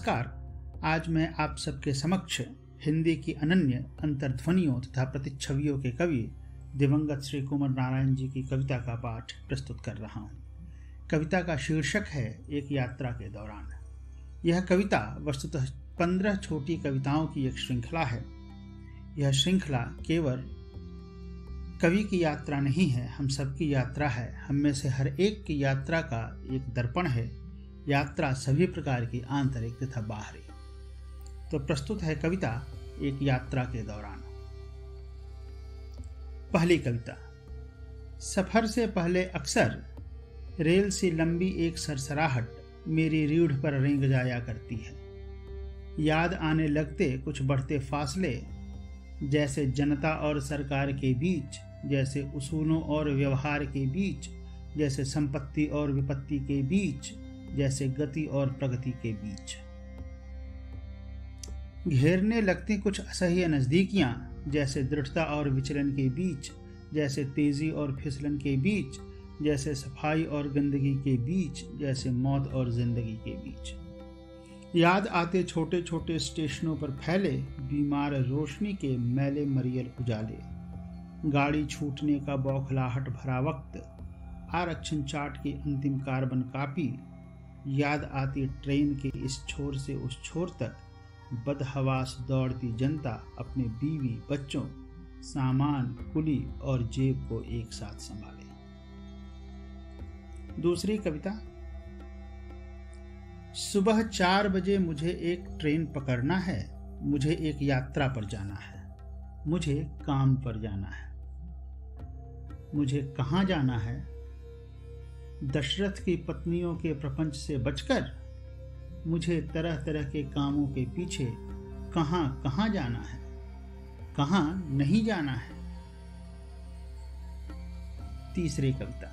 नमस्कार। आज मैं आप सबके समक्ष हिंदी की अनन्य अंतर्ध्वनियों तथा प्रतिच्छवियों के कवि दिवंगत श्री कुंवर नारायण जी की कविता का पाठ प्रस्तुत कर रहा हूँ। कविता का शीर्षक है एक यात्रा के दौरान। यह कविता वस्तुतः 15 छोटी कविताओं की एक श्रृंखला है। यह श्रृंखला केवल कवि की यात्रा नहीं है, हम सबकी यात्रा है। हम में से हर एक की यात्रा का एक दर्पण है। यात्रा सभी प्रकार की, आंतरिक तथा बाहरी। तो प्रस्तुत है कविता एक यात्रा के दौरान। पहली कविता। सफर से पहले अक्सर रेल सी लंबी एक सरसराहट मेरी रीढ़ पर रेंग जाया करती है। याद आने लगते कुछ बढ़ते फासले, जैसे जनता और सरकार के बीच, जैसे उसूलों और व्यवहार के बीच, जैसे संपत्ति और विपत्ति के बीच, जैसे गति और प्रगति के बीच। घेरने लगती कुछ असह्य नजदीकियां, जैसे दृढ़ता और विचलन के बीच, जैसे तेजी और फिसलन के बीच, जैसे सफाई और गंदगी के बीच, जैसे मौत और जिंदगी के बीच। याद आते छोटे छोटे स्टेशनों पर फैले बीमार रोशनी के मैले मरियल उजाले, गाड़ी छूटने का बौखलाहट भरा वक्त, आरक्षण चार्ट की अंतिम कार्बन कापी। याद आती ट्रेन के इस छोर से उस छोर तक बदहवास दौड़ती जनता अपने बीवी, बच्चों, सामान, कुली और जेब को एक साथ संभाले। दूसरी कविता। सुबह 4 बजे मुझे एक ट्रेन पकड़ना है, मुझे एक यात्रा पर जाना है, मुझे काम पर जाना है। मुझे कहाँ जाना है? दशरथ की पत्नियों के प्रपंच से बचकर मुझे तरह तरह के कामों के पीछे कहाँ कहाँ जाना है, कहाँ नहीं जाना है। तीसरी कविता।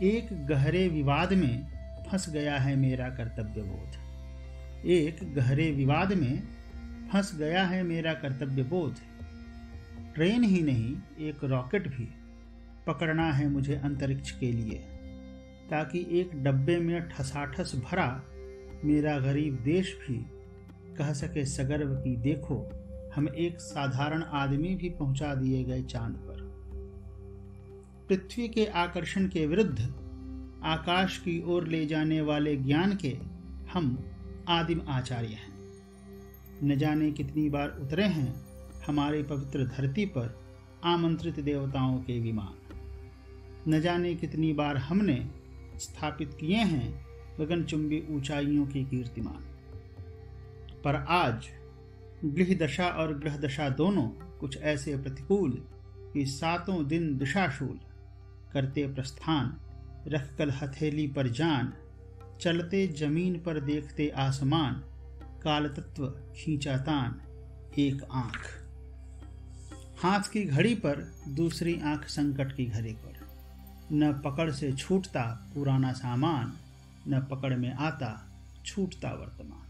एक गहरे विवाद में फंस गया है मेरा कर्तव्य बोध, एक गहरे विवाद में फंस गया है मेरा कर्तव्य बोध। ट्रेन ही नहीं, एक रॉकेट भी पकड़ना है मुझे अंतरिक्ष के लिए, ताकि एक डब्बे में ठसाठस भरा मेरा गरीब देश भी कह सके सगर्व की देखो, हम एक साधारण आदमी भी पहुंचा दिए गए चांद पर। पृथ्वी के आकर्षण के विरुद्ध आकाश की ओर ले जाने वाले ज्ञान के हम आदिम आचार्य हैं। न जाने कितनी बार उतरे हैं हमारी पवित्र धरती पर आमंत्रित देवताओं के विमान। न जाने कितनी बार हमने स्थापित किए हैं गगनचुंबी ऊंचाइयों की कीर्तिमान। पर आज गृह दशा और ग्रह दशा दोनों कुछ ऐसे प्रतिकूल कि 7 दिन दिशाशूल करते प्रस्थान, रखकर हथेली पर जान, चलते जमीन पर देखते आसमान, काल तत्व खींचा तान एक आंख। हाथ की घड़ी पर दूसरी आंख संकट की घड़ी पर। न पकड़ से छूटता पुराना सामान, न पकड़ में आता छूटता वर्तमान।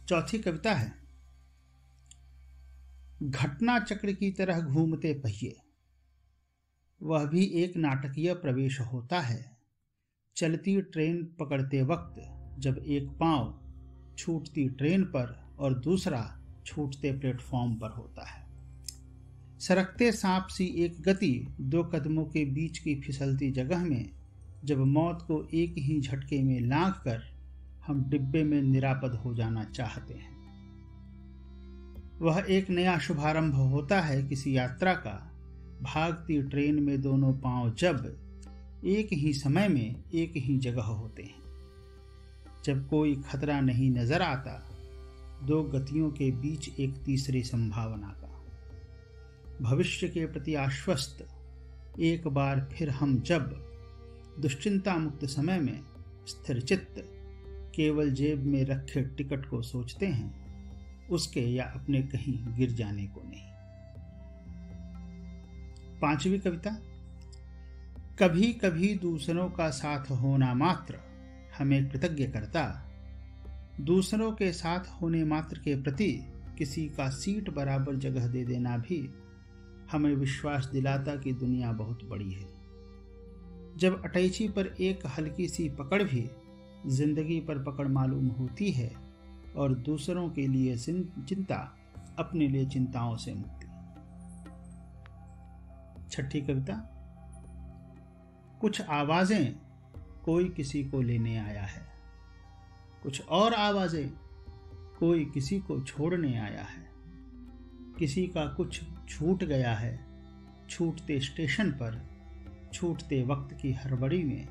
चौथी कविता है। घटना चक्र की तरह घूमते पहिए, वह भी एक नाटकीय प्रवेश होता है। चलती ट्रेन पकड़ते वक्त जब एक पांव छूटती ट्रेन पर और दूसरा छूटते प्लेटफॉर्म पर होता है। सरकते सांप सी एक गति 2 कदमों के बीच की फिसलती जगह में, जब मौत को एक ही झटके में लांघ कर हम डिब्बे में निरापद हो जाना चाहते हैं। वह एक नया शुभारंभ होता है किसी यात्रा का। भागती ट्रेन में दोनों पांव जब एक ही समय में एक ही जगह होते हैं, जब कोई खतरा नहीं नजर आता, 2 गतियों के बीच एक तीसरी संभावना का। भविष्य के प्रति आश्वस्त एक बार फिर हम जब दुश्चिंता मुक्त समय में स्थिर चित्त केवल जेब में रखे टिकट को सोचते हैं, उसके या अपने कहीं गिर जाने को नहीं। पांचवी कविता। कभी कभी दूसरों का साथ होना मात्र हमें कृतज्ञ करता, दूसरों के साथ होने मात्र के प्रति किसी का सीट बराबर जगह दे देना भी हमें विश्वास दिलाता कि दुनिया बहुत बड़ी है। जब अटैची पर एक हल्की सी पकड़ भी जिंदगी पर पकड़ मालूम होती है और दूसरों के लिए चिंता अपने लिए चिंताओं से मुक्ति। छठी कविता। कुछ आवाजें कोई किसी को लेने आया है, कुछ और आवाजें कोई किसी को छोड़ने आया है। किसी का कुछ छूट गया है, छूटते स्टेशन पर, छूटते वक्त की हड़बड़ी में।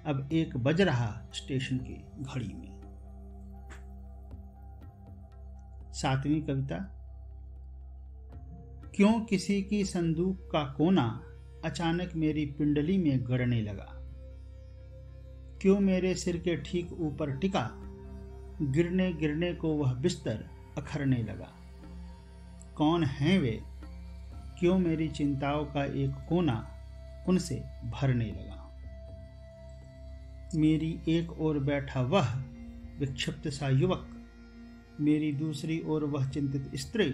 अब 1 बज रहा स्टेशन की घड़ी में। 7वीं कविता। क्यों किसी की संदूक का कोना अचानक मेरी पिंडली में गड़ने लगा। क्यों मेरे सिर के ठीक ऊपर टिका, गिरने गिरने को वह बिस्तर अखरने लगा। कौन हैं वे, क्यों मेरी चिंताओं का एक कोना उनसे भरने लगा। मेरी एक ओर बैठा वह विक्षिप्त सा युवक, मेरी दूसरी ओर वह चिंतित स्त्री,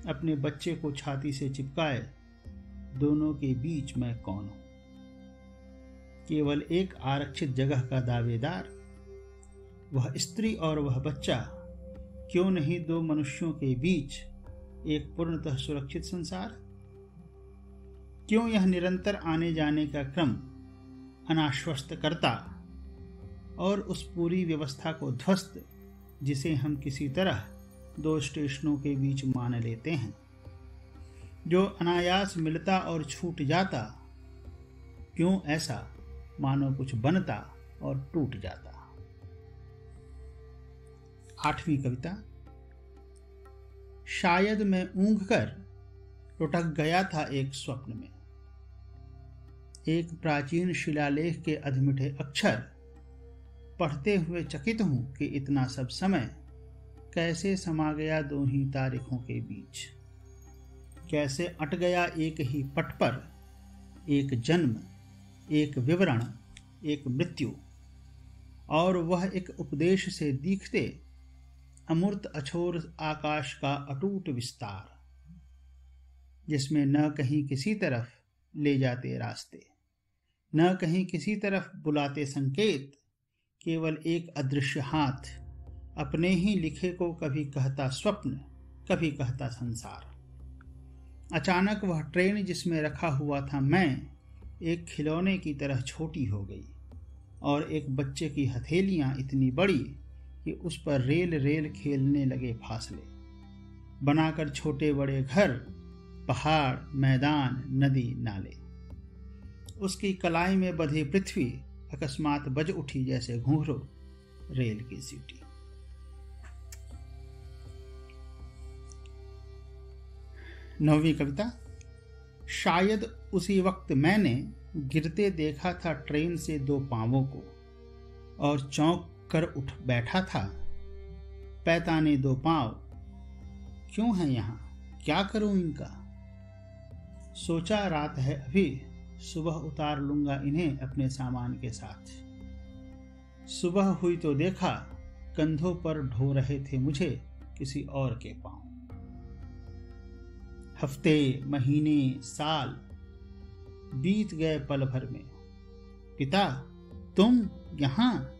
अपने बच्चे को छाती से चिपकाए, दोनों के बीच मैं कौन हूं। केवल एक आरक्षित जगह का दावेदार, वह स्त्री और वह बच्चा। क्यों नहीं 2 मनुष्यों के बीच एक पूर्णतः सुरक्षित संसार। क्यों यह निरंतर आने जाने का क्रम अनाश्वस्त करता और उस पूरी व्यवस्था को ध्वस्त जिसे हम किसी तरह 2 स्टेशनों के बीच मान लेते हैं, जो अनायास मिलता और छूट जाता। क्यों ऐसा मानो कुछ बनता और टूट जाता। 8वीं कविता। शायद मैं ऊँघ कर लुढ़क गया था एक स्वप्न में। एक प्राचीन शिलालेख के अधमिठे अक्षर पढ़ते हुए चकित हूं कि इतना सब समय कैसे समा गया 2 ही तारीखों के बीच। कैसे अट गया एक ही पट पर, एक जन्म, एक विवरण, एक मृत्यु, और वह एक उपदेश से दिखते अमूर्त अछोर आकाश का अटूट विस्तार, जिसमें न कहीं किसी तरफ ले जाते रास्ते, न कहीं किसी तरफ बुलाते संकेत, केवल एक अदृश्य हाथ अपने ही लिखे को कभी कहता स्वप्न, कभी कहता संसार। अचानक वह ट्रेन जिसमें रखा हुआ था मैं एक खिलौने की तरह छोटी हो गई, और एक बच्चे की हथेलियां इतनी बड़ी कि उस पर रेल रेल खेलने लगे फासले, बनाकर छोटे बड़े घर, पहाड़, मैदान, नदी, नाले। उसकी कलाई में बंधी पृथ्वी अकस्मात बज उठी जैसे घूंघरू रेल की सीटी। नौवीं कविता। शायद उसी वक्त मैंने गिरते देखा था ट्रेन से 2 पांवों को, और चौंक कर उठ बैठा था। पैताने 2 पांव क्यों हैं यहाँ, क्या करूं इनका। सोचा रात है अभी, सुबह उतार लूंगा इन्हें अपने सामान के साथ। सुबह हुई तो देखा कंधों पर ढो रहे थे मुझे किसी और के पांव। हफ्ते, महीने, साल बीत गए पल भर में। पिता, तुम यहाँ?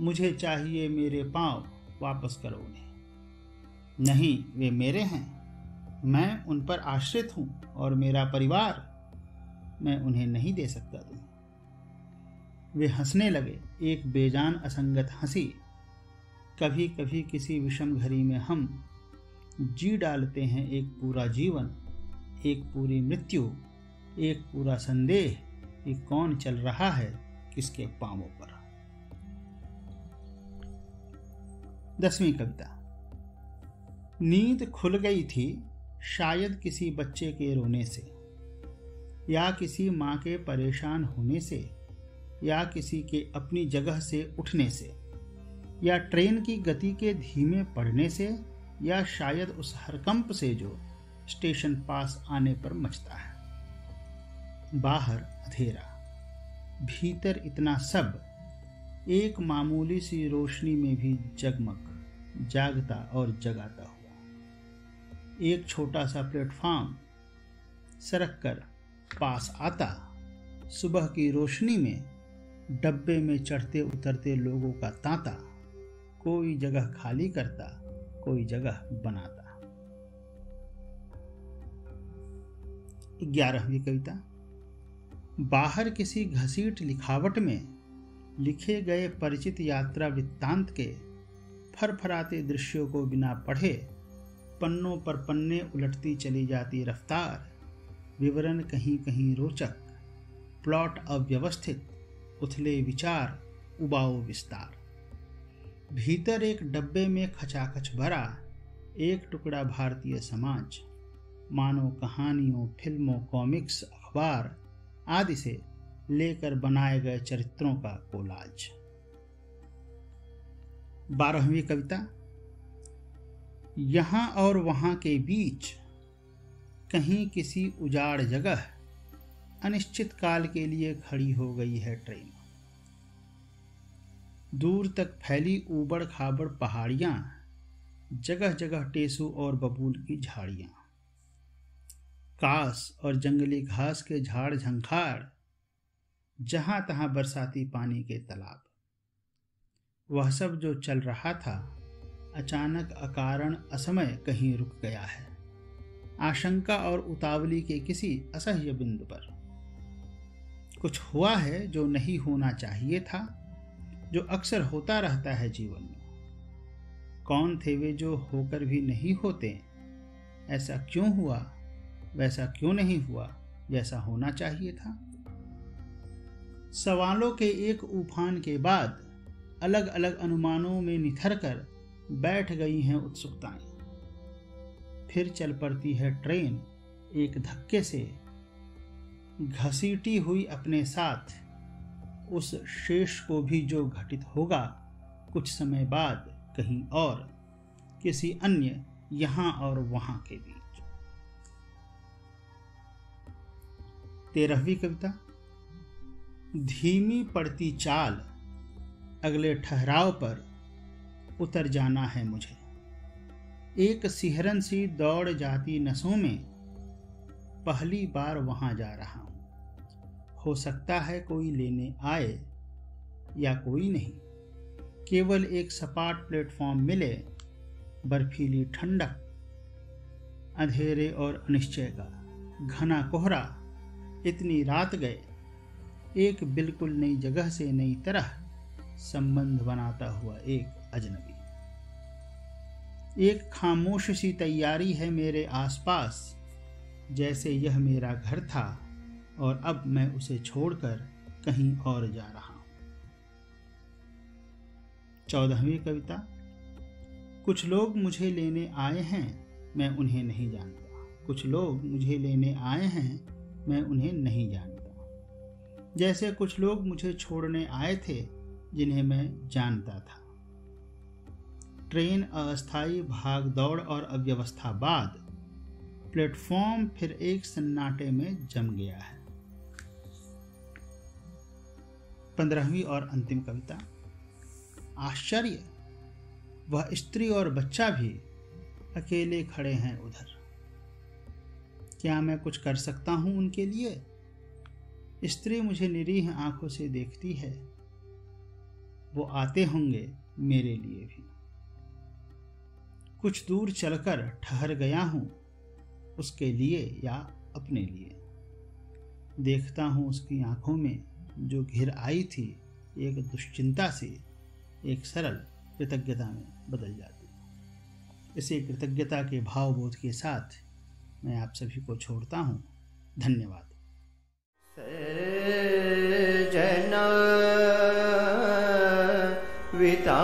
मुझे चाहिए मेरे पांव, वापस करो उन्हें। नहीं, वे मेरे हैं, मैं उन पर आश्रित हूं, और मेरा परिवार, मैं उन्हें नहीं दे सकता तुम्हें। वे हंसने लगे, एक बेजान असंगत हंसी। कभी कभी किसी विषम घड़ी में हम जी डालते हैं एक पूरा जीवन, एक पूरी मृत्यु, एक पूरा संदेह कि कौन चल रहा है किसके पांवों पर। 10वीं कविता। नींद खुल गई थी शायद किसी बच्चे के रोने से, या किसी माँ के परेशान होने से, या किसी के अपनी जगह से उठने से, या ट्रेन की गति के धीमे पड़ने से, या शायद उस हरकंप से जो स्टेशन पास आने पर मचता है। बाहर अंधेरा, भीतर इतना सब, एक मामूली सी रोशनी में भी जगमग, जागता और जगाता हुआ। एक छोटा सा प्लेटफॉर्म सरक कर पास आता, सुबह की रोशनी में डब्बे में चढ़ते उतरते लोगों का तांता, कोई जगह खाली करता, कोई जगह बनाता। 11वीं कविता। बाहर किसी घसीट लिखावट में लिखे गए परिचित यात्रा वृत्तांत के फरफराते दृश्यों को बिना पढ़े पन्नों पर पन्ने उलटती चली जाती रफ्तार, विवरण कहीं कहीं रोचक, प्लॉट अव्यवस्थित, उथले विचार, उबाऊ विस्तार। भीतर एक डब्बे में खचाखच भरा एक टुकड़ा भारतीय समाज, मानो कहानियों, फिल्मों, कॉमिक्स, अखबार आदि से लेकर बनाए गए चरित्रों का कोलाज। 12वीं कविता। यहाँ और वहाँ के बीच कहीं किसी उजाड़ जगह अनिश्चित काल के लिए खड़ी हो गई है ट्रेन। दूर तक फैली ऊबड़ खाबड़ पहाड़ियाँ, जगह जगह टेसू और बबूल की झाड़ियाँ, कास और जंगली घास के झाड़ झंखाड़, जहां तहां बरसाती पानी के तालाब। वह सब जो चल रहा था अचानक अकारण असमय कहीं रुक गया है, आशंका और उतावली के किसी असह्य बिंदु पर। कुछ हुआ है जो नहीं होना चाहिए था, जो अक्सर होता रहता है जीवन में। कौन थे वे जो होकर भी नहीं होते? ऐसा क्यों हुआ, वैसा क्यों नहीं हुआ जैसा होना चाहिए था? सवालों के एक उफान के बाद अलग अलग अनुमानों में निथर कर बैठ गई हैं उत्सुकताएं। फिर चल पड़ती है ट्रेन एक धक्के से, घसीटी हुई अपने साथ उस शेष को भी जो घटित होगा कुछ समय बाद कहीं और, किसी अन्य यहाँ और वहाँ के बीच। 13वीं कविता। धीमी पड़ती चाल, अगले ठहराव पर उतर जाना है मुझे। एक सिहरन सी दौड़ जाती नसों में, पहली बार वहां जा रहा हूं। हो सकता है कोई लेने आए या कोई नहीं, केवल एक सपाट प्लेटफॉर्म मिले, बर्फीली ठंडक, अंधेरे और अनिश्चय का घना कोहरा। इतनी रात गए, एक बिल्कुल नई जगह से नई तरह संबंध बनाता हुआ एक अजनबी। एक खामोश सी तैयारी है मेरे आसपास, जैसे यह मेरा घर था और अब मैं उसे छोड़कर कहीं और जा रहा हूं। 14वीं कविता। कुछ लोग मुझे लेने आए हैं, मैं उन्हें नहीं जानता। कुछ लोग मुझे लेने आए हैं, मैं उन्हें नहीं जानता। जैसे कुछ लोग मुझे छोड़ने आए थे जिन्हें मैं जानता था। ट्रेन अस्थायी भाग दौड़ और अव्यवस्था बाद प्लेटफॉर्म फिर एक सन्नाटे में जम गया है। 15वीं और अंतिम कविता। आश्चर्य, वह स्त्री और बच्चा भी अकेले खड़े हैं उधर। क्या मैं कुछ कर सकता हूं उनके लिए? स्त्री मुझे निरीह आंखों से देखती है, वो आते होंगे मेरे लिए भी। कुछ दूर चलकर ठहर गया हूं, उसके लिए या अपने लिए। देखता हूं उसकी आंखों में जो घिर आई थी एक दुश्चिंता से, एक सरल कृतज्ञता में बदल जाती। इसी कृतज्ञता के भावबोध के साथ मैं आप सभी को छोड़ता हूं। धन्यवाद। जना विता